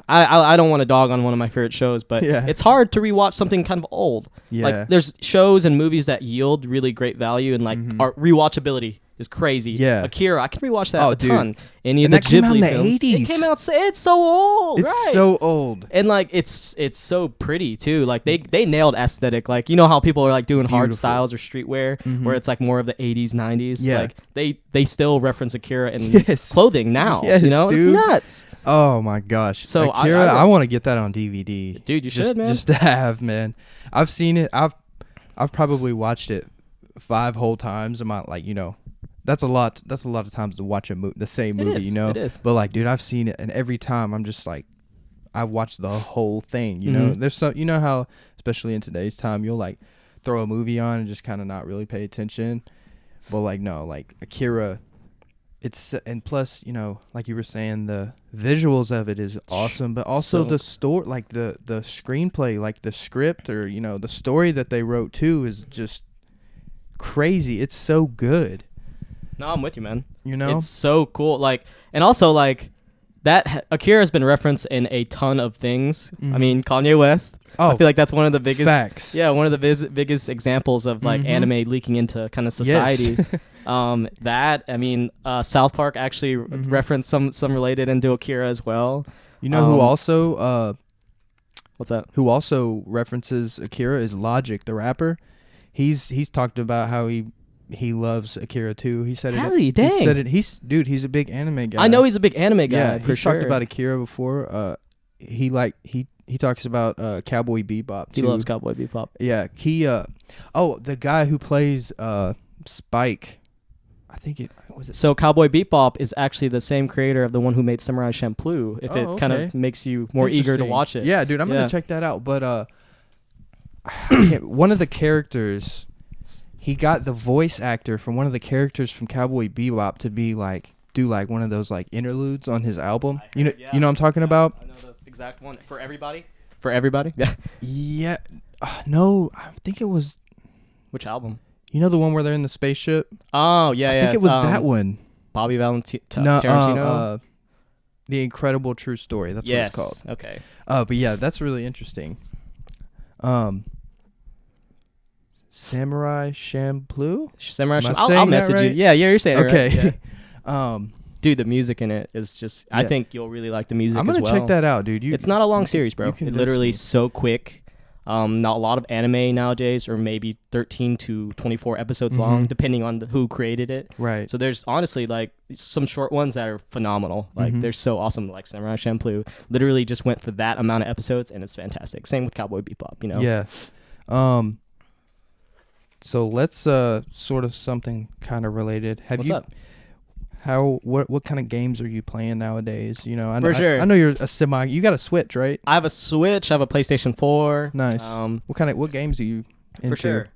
I don't want to dog on one of my favorite shows, but Yeah. it's hard to rewatch something kind of old. Yeah. Like there's shows and movies that yield really great value, and like our rewatchability is crazy. Yeah. Akira, I can rewatch that Oh, a dude. ton. Any of And the that came out in Ghibli the films. 80s. It came out. It's so old. It's right. so old. And like it's so pretty too. Like they nailed aesthetic. Like, you know how people are like doing hard Beautiful. styles or streetwear where it's like more of the 80s, 90s. Yeah. Like they still reference Akira in Yes. clothing now. Yes, you know, dude. it's nuts. Oh my gosh. So Akira, I I want to get that on DVD. Dude, you just, should, man. Just to have, man. I've seen it. I've probably watched it 5 whole times. I'm not like, that's a lot. That's a lot of times to watch the same movie, is, you know. it is. But like, dude, I've seen it, and every time I'm just like, I watched the whole thing. You know, there's some. You know how, especially in today's time, you'll like throw a movie on and just kind of not really pay attention. But like, no, like Akira, and plus, like you were saying, the visuals of it is awesome, but also the story, like the screenplay, like the script, or the story that they wrote too is just crazy. It's so good. No, I'm with you, man. It's so cool. Like, and also like that Akira has been referenced in a ton of things. I mean, Kanye West. Oh, I feel like that's one of the biggest facts. Yeah, one of the biggest examples of like anime leaking into kind of society. Yes. South Park actually referenced some related into Akira as well. You know who also What's that? who also references Akira is Logic, the rapper. He's talked about how he loves Akira too. He said Has it. he? Dang. He said it. He's a big anime guy. I know he's a big anime guy. Yeah, for he's sure. talked about Akira before. He talks about Cowboy Bebop too. He loves Cowboy Bebop. Yeah, the guy who plays Spike, I think it was it. So Cowboy Bebop is actually the same creator of the one who made Samurai Champloo. If it kind of makes you more eager to Interesting. watch it. Yeah, dude, I'm gonna check that out. But one of the characters, he got the voice actor from one of the characters from Cowboy Bebop to be like do like one of those like interludes on his album. You know what I'm talking about? I know the exact one. For everybody? For everybody? Yeah. Yeah. No, I think it was. Which album? You know the one where they're in the spaceship? Oh, yeah, I think it was that one. Bobby Tarantino? No, The Incredible True Story. That's what it's called. Okay. But yeah, that's really interesting. Samurai Champloo? Samurai Am I Champloo. I'll saying that message you. right? Yeah, you're saying Okay. it right. Yeah. Dude, the music in it is just... I Yeah. think you'll really like the music I'm as gonna well. check that out, dude. It's not a long series, bro. you It convinced literally me. is so quick. Not a lot of anime nowadays, or maybe 13 to 24 episodes long, depending on who created it. Right. So there's honestly like some short ones that are phenomenal. Like they're so awesome. Like Samurai Champloo literally just went for that amount of episodes, and it's fantastic. Same with Cowboy Bebop. Yeah. So let's sort of something kind of related. What's up? What kind of games are you playing nowadays? For sure. I know you're you got a Switch, right? I have a Switch. I have a PlayStation 4. Nice. What games are you into? For sure.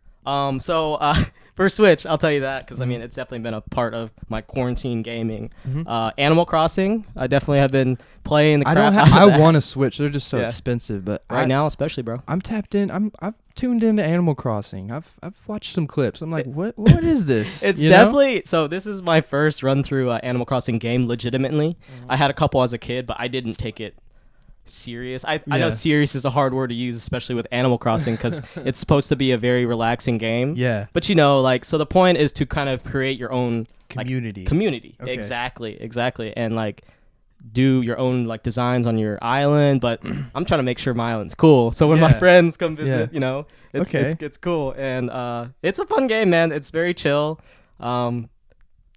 For Switch, I'll tell you that because I mean it's definitely been a part of my quarantine gaming. Animal Crossing, I definitely have been playing the crap out of that. I want a Switch. They're just so Yeah. expensive, but Right now, especially, bro. I'm tapped in. I've tuned into Animal Crossing. I've watched some clips. I'm like, what is this? It's definitely so. This is my first run through Animal Crossing game. Legitimately, I had a couple as a kid, but I didn't take it serious. I know serious is a hard word to use, especially with Animal Crossing, because it's supposed to be a very relaxing game. Yeah. But so the point is to kind of create your own Community. Community. Okay. Exactly. And like do your own like designs on your island, but I'm trying to make sure my island's cool. So when my Yeah. friends come visit, Okay. it's cool. And it's a fun game, man. It's very chill.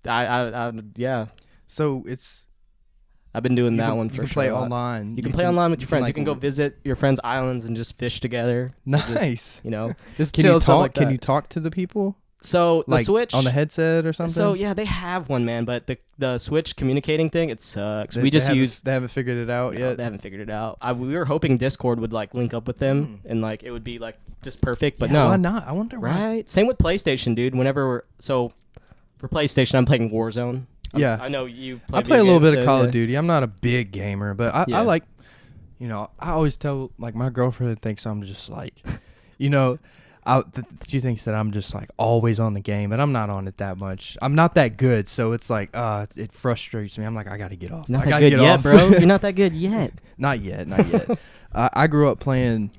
Yeah. So it's I've been doing that one you for can sure. play a lot. online. You can play online with your friends. like, You can go visit your friends' islands and just fish together. Nice. Just Can chill you stuff talk? like that. Can you talk to the people? So the Like Switch on the headset or something? So yeah, they have one, man. But the Switch communicating thing, it sucks. They haven't figured it out No, yet. they haven't figured it out. We were hoping Discord would like link up with them and like it would be like just perfect, but no. Why not? I wonder why. Right? Same with PlayStation, dude. For PlayStation, I'm playing Warzone. Yeah. I know you play I play a video little bit games, of so, Call yeah. of Duty. I'm not a big gamer, but I Yeah. like, I always tell, like, my girlfriend thinks I'm just like, you know, she thinks that I'm just like always on the game, but I'm not on it that much. I'm not that good, so it's like, it frustrates me. I'm like, I gotta get off. Not I that gotta good get yet, off. bro. You're not that good yet. Not yet. I grew up playing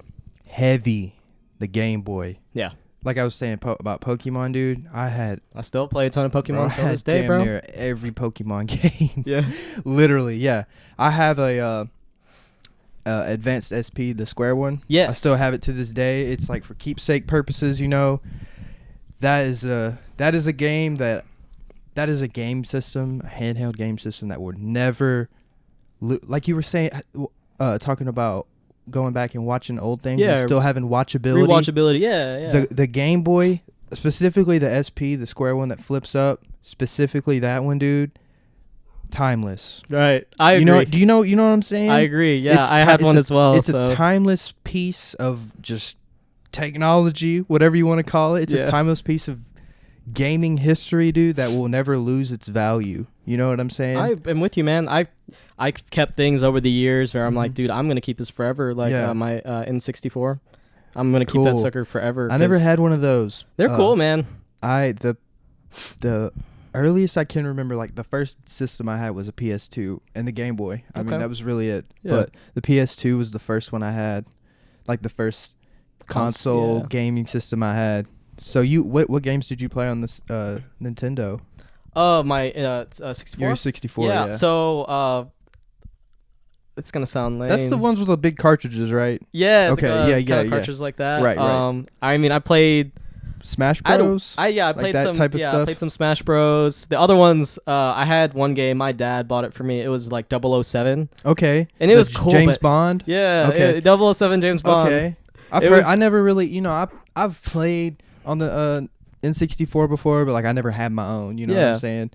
heavy the Game Boy. Yeah. Like I was saying about Pokemon, dude. I still play a ton of Pokemon to had this day, damn bro. near every Pokemon game. Yeah. Literally, yeah. I have a Advanced SP, the square one. Yes. I still have it to this day. It's like for keepsake purposes, That is a game that is a game system, a handheld game system that would never, like you were saying, talking about going back and watching old things and still having watchability. Rewatchability, yeah. The Game Boy, specifically the SP, the square one that flips up, specifically that one, dude. Timeless. Right. I agree. Do you know what I'm saying? I agree. Yeah, It's I had one as well. It's so. a timeless piece of just technology, whatever you want to call it. It's a timeless piece of gaming history, dude, that will never lose its value. You know what I'm saying? I'm with you, man. I kept things over the years where I'm like, dude, I'm gonna keep this forever. Like my N64, I'm gonna keep that sucker forever. I never had one of those. They're cool, man. The earliest I can remember, like the first system I had was a PS2 and the Game Boy. I mean, that was really it. Yeah. But the PS2 was the first one I had, like the first console gaming system I had. So what games did you play on this Nintendo? My 64. Your 64. Yeah. Yeah. So it's gonna sound lame. That's the ones with the big cartridges, right? Yeah. Okay. Kind of cartridges like that. Right. I mean, I played Smash Bros. I like played that some type of stuff? I played some Smash Bros. The other ones, I had one game. My dad bought it for me. It was like 007. Okay. And it was cool. James Bond. Yeah. Okay. 007 James Bond. Okay. I never really, I've played on the N64 before, but like I never had my own. You know what I'm saying?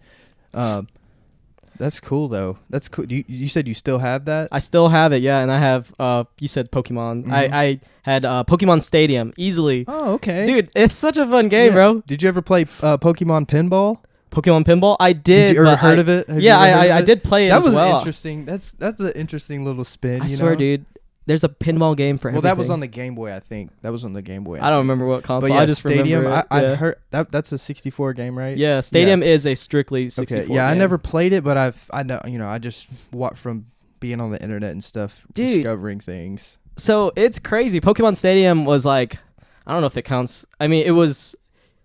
That's cool though. That's cool. You said you still have that? I still have it, yeah, and I have. You said Pokemon. Mm-hmm. I had Pokemon Stadium easily. Oh, okay. Dude, it's such a fun game, bro. Did you ever play Pokemon Pinball? Pokemon Pinball? I did. You ever heard of it? I did play it as well. That was interesting. That's an interesting little spin. I swear, dude. There's a pinball game for everything. Well, that was on the Game Boy, I think. That was on the Game Boy. I don't remember what console. But yeah, I just Stadium, remember it. I heard that's a 64 game, right? Yeah, Stadium is a strictly 64 Okay. Yeah, game. I never played it, but I know, I just watched from being on the internet and stuff, discovering things. So it's crazy. Pokemon Stadium was like, I don't know if it counts. I mean, it was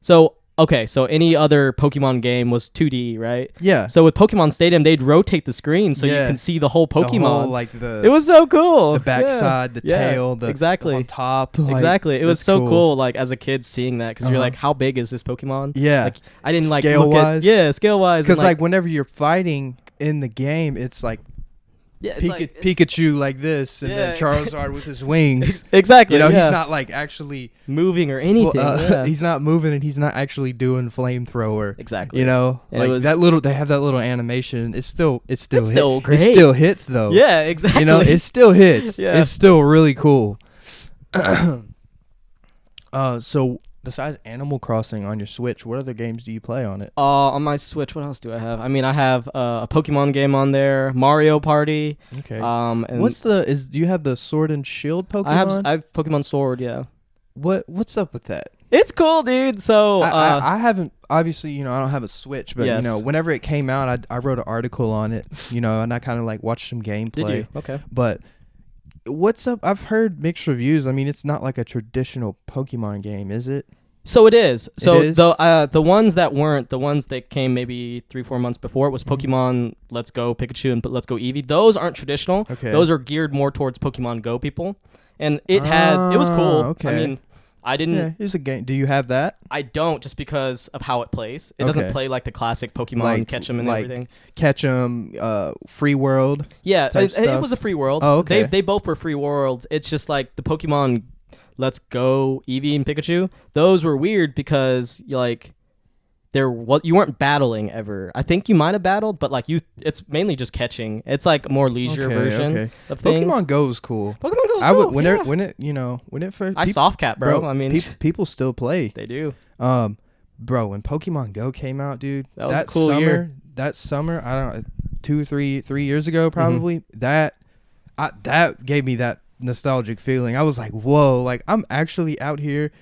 so. Okay, so any other Pokemon game was 2D, right? Yeah. So with Pokemon Stadium, they'd rotate the screen so you can see the whole Pokemon. It was so cool. The backside, the tail, the on top. Exactly. It was so cool, like as a kid seeing that, because you're like, how big is this Pokemon? Yeah. Like I didn't like scale look wise. scale wise. Because like whenever you're fighting in the game, it's like Pikachu like this, and then Charizard with his wings. Exactly. He's not like actually moving or anything. He's not moving, and he's not actually doing flamethrower. Exactly. Like they have that little animation. It's still great. It still hits though. Yeah, exactly. It still hits. Yeah. It's still really cool. So besides Animal Crossing on your Switch, what other games do you play on it? On my Switch, what else do I have? I mean, I have a Pokemon game on there, Mario Party. Okay. And do you have the Sword and Shield Pokemon? I have Pokemon Sword, yeah. What's up with that? It's cool, dude. So I haven't, obviously, I don't have a Switch, but whenever it came out, I wrote an article on it, and I kind of like watched some gameplay. Did you? Okay. But what's up? I've heard mixed reviews. I mean, it's not like a traditional Pokemon game, is it? So it is. So it is? The ones that weren't, the ones that came maybe 3-4 months before, it was Pokemon Let's Go Pikachu and Let's Go Eevee. Those aren't traditional. Okay. Those are geared more towards Pokemon Go people. And it was cool. Okay. I mean, I didn't. Yeah, here's a game. Do you have that? I don't, just because of how it plays. It doesn't play like the classic Pokemon Catch 'em and everything. Catch 'em, Free World. Yeah, type it stuff? was a free world. Oh, okay. They both were free worlds. It's just like the Pokemon Let's Go Eevee and Pikachu. Those were weird because you weren't battling ever. I think you might have battled, but it's mainly just catching. It's like a more leisure version of things. Pokemon Go is cool. Pokemon Go is cool. When it first. I soft cat, bro. I mean, people still play. they do. bro, when Pokemon Go came out, dude, That was a cool year. That summer, I don't know, 2 or 3 years ago probably, that gave me that nostalgic feeling. I was like, whoa, like I'm actually out here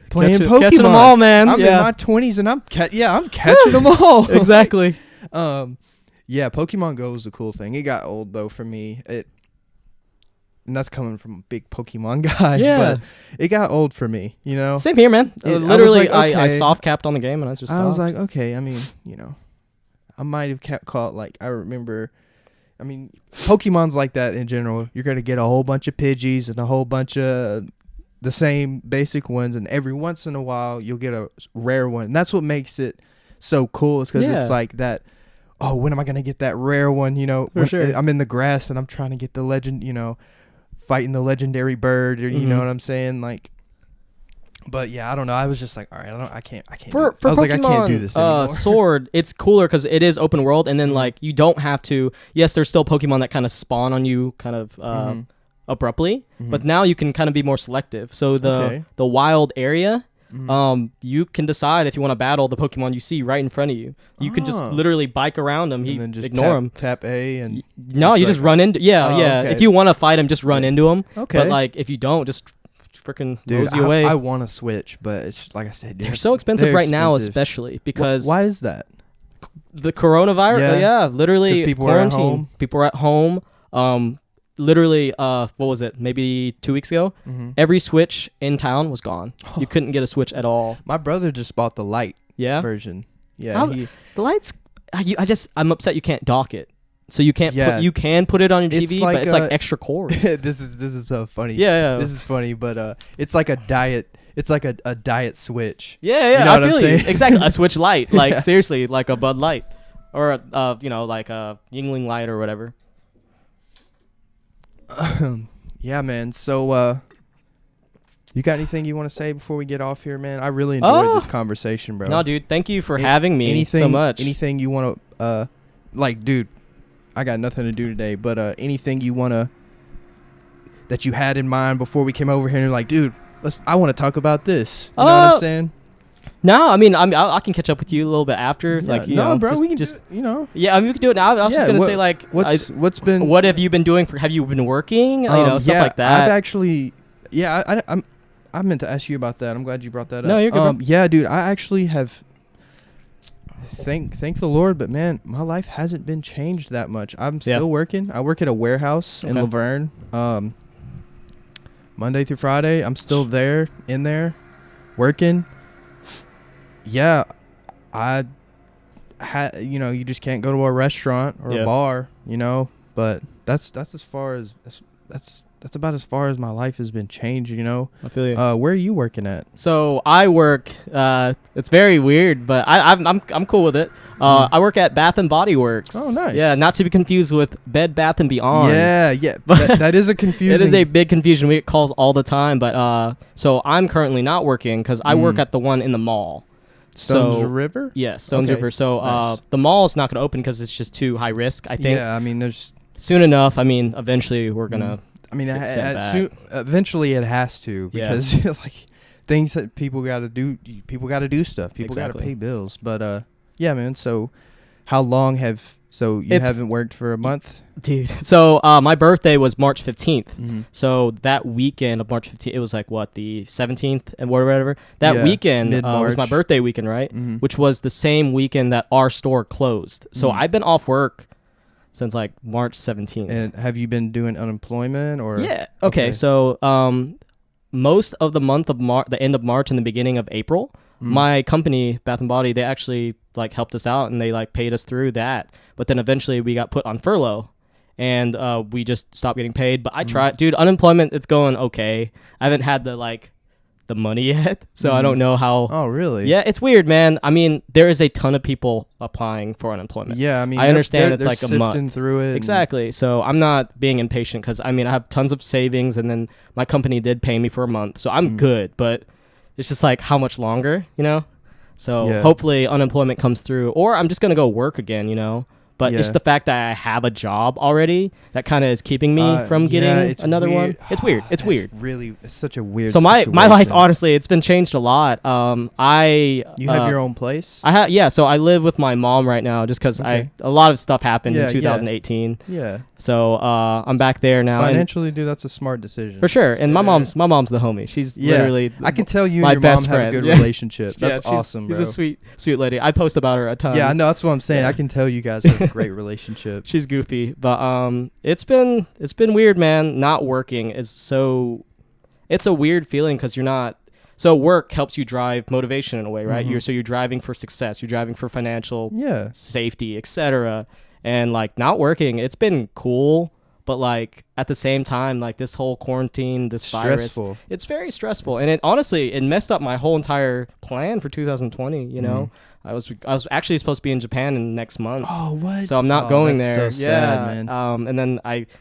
playing Pokemon. Catching them all, man. I'm in my 20s and I'm catching them all. Exactly. Yeah, Pokemon Go was a cool thing. It got old though for me. And that's coming from a big Pokemon guy. Yeah. But it got old for me, you know? Same here, man. Literally, like, I okay. soft capped on the game and I just stopped. I was like, okay, I mean, you know, I might have caught, like, I remember, I mean, Pokemon's like that in general. You're going to get a whole bunch of Pidgeys and a whole bunch of the same basic ones, and every once in a while you'll get a rare one. And that's what makes it so cool, is because it's like that, oh, when am I going to get that rare one, you know? For sure. I'm in the grass and I'm trying to get the legend, you know, fighting the legendary bird, or you know what I'm saying, like. But yeah, I don't know. I was just like, all right, I can't. For I was Pokemon, like, I can't do this anymore. Sword, it's cooler because it is open world, and then like you don't have to. Yes, there's still Pokemon that kind of spawn on you, kind of abruptly, but now you can kind of be more selective. So the wild area, you can decide if you want to battle the Pokemon you see right in front of you. You can just literally bike around them. And then just ignore them. Tap A and No, you just run into. Yeah. Okay. If you want to fight them, just run into them. Okay. But like if you don't, just freaking dude, mosey away. I want to switch, but it's like I said, dude, they're so expensive right now, expensive. especially because Why is that? the coronavirus. Yeah. Literally 'Cause people quarantine. are at home. People are at home. Literally, what was it? Maybe 2 weeks ago. Every Switch in town was gone. You couldn't get a Switch at all. My brother just bought the light version. Yeah, The lights. I'm upset you can't dock it. So you can't. You can put it on your It's TV, like but it's like extra cords. this is so funny. Yeah. This is funny, but it's like a diet. It's like a diet Switch. Yeah. You know what I'm saying? Exactly. A Switch Light, like seriously, like a Bud Light, or like a Yingling Light or whatever. Yeah, man. So, you got anything you want to say before we get off here, man? I really enjoyed this conversation, bro. No, dude. Thank you for having me so much. Anything you want to, like, dude, I got nothing to do today, but anything you want to, that you had in mind before we came over here and you're like, dude, I want to talk about this. You know what I'm saying? No, I mean, I can catch up with you a little bit after. Yeah, like, you no, know, bro, we can just you know. Yeah, I mean, we can do it now. I was just gonna say, like, what's been? What have you been doing? Have you been working? Stuff like that. I've actually, I meant to ask you about that. I'm glad you brought that up. No, you're good. Yeah, dude, I actually have. Thank the Lord, but man, my life hasn't been changed that much. I'm still working. I work at a warehouse in Laverne. Monday through Friday, I'm still in there, working. Yeah, you just can't go to a restaurant or a bar, you know. But that's as far as that's about as far as my life has been changed, you know. I feel you. Where are you working at? So I work. It's very weird, but I'm cool with it. I work at Bath and Body Works. Oh, nice. Yeah, not to be confused with Bed Bath and Beyond. Yeah. that is a confusing. It is a big confusion. We get calls all the time, but so I'm currently not working because I work at the one in the mall. Stones River? Yes, Stones River. So the mall is not going to open because it's just too high risk, I think. Yeah, I mean, there's... Soon enough, I mean, eventually we're going to eventually it has to, because like things that people got to do stuff. People got to pay bills. But yeah, man, so how long haven't worked for a month? Dude, so my birthday was March 15th. So that weekend of March 15th, it was like what, the 17th and whatever. That weekend was my birthday weekend, right? Which was the same weekend that our store closed. So I've been off work since like March 17th. And have you been doing unemployment or? Yeah. Okay. So most of the month of the end of March and the beginning of April, my company, Bath and Body, they actually like helped us out and they like paid us through that. But then eventually we got put on furlough and we just stopped getting paid. But I tried, dude, unemployment, it's going okay. I haven't had the money yet, so I don't know how. Oh, really? Yeah, it's weird, man. I mean, there is a ton of people applying for unemployment. Yeah, I mean, I understand it's they're like a month. sifting through it. Exactly. So I'm not being impatient because I mean I have tons of savings, and then my company did pay me for a month, so I'm good. But it's just like how much longer, you know? So hopefully unemployment comes through, or I'm just gonna go work again, you know. But it's the fact that I have a job already that kind of is keeping me from getting another one. It's weird. It's weird. It's such a weird. So my life, honestly, it's been changed a lot. You have your own place? So I live with my mom right now, just because a lot of stuff happened in 2018. Yeah. So I'm back there now. Financially, dude, that's a smart decision for sure. And my mom's the homie. She's literally. I can tell you my and your best mom have friend. a good relationship. That's awesome, bro. She's a sweet lady. I post about her a ton. Yeah, I know. That's what I'm saying. I can tell you guys have a great relationship. She's goofy, but it's been weird, man. Not working is it's a weird feeling because you're not. So work helps you drive motivation in a way, right? Mm-hmm. You're driving for success. You're driving for financial safety, etc. And like not working, it's been cool, but like at the same time, like this whole quarantine, this virus, it's very stressful. And it honestly, it messed up my whole entire plan for 2020. You know, I was actually supposed to be in Japan next month. Oh, what? So I'm not going there. So sad, man. And then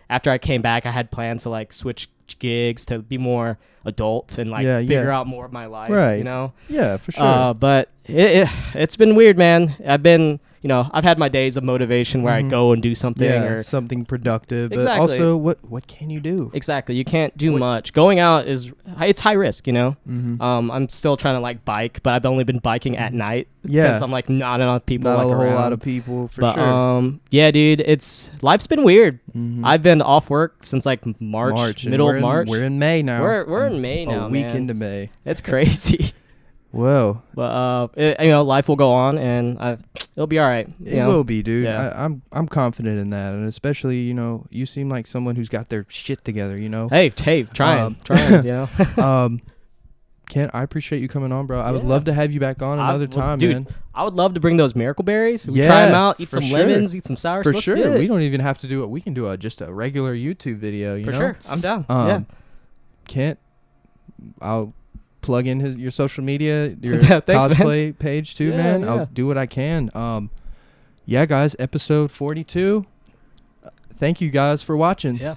after I came back, I had plans to like switch gigs to be more adult and like figure out more of my life. Right. You know. Yeah, for sure. But it's been weird, man. I've had my days of motivation where I go and do something or something productive. Exactly. But also, what can you do? Exactly. You can't do much. Going out it's high risk, you know? I'm still trying to like bike, but I've only been biking at night. Because I'm like not enough people not like a whole around. lot of people for sure. Yeah, dude, life's been weird. I've been off work since like March, middle of March. We're in May now. We're in May now, a week into May. It's crazy. Whoa. But life will go on, and it'll be all right. It will be, dude. Yeah. I'm confident in that, and especially you seem like someone who's got their shit together. Hey, trying. You know. Kent, I appreciate you coming on, bro. I would love to have you back on another time, dude, man. I would love to bring those miracle berries. We try them out, eat some lemons, eat some sour. For sure. We don't even have to do it. We can do just a regular YouTube video. You know? Sure. I'm down. Kent, I'll plug in your social media, your Thanks, cosplay page too, man. Yeah. I'll do what I can. Guys, episode 42. Thank you guys for watching. Yeah.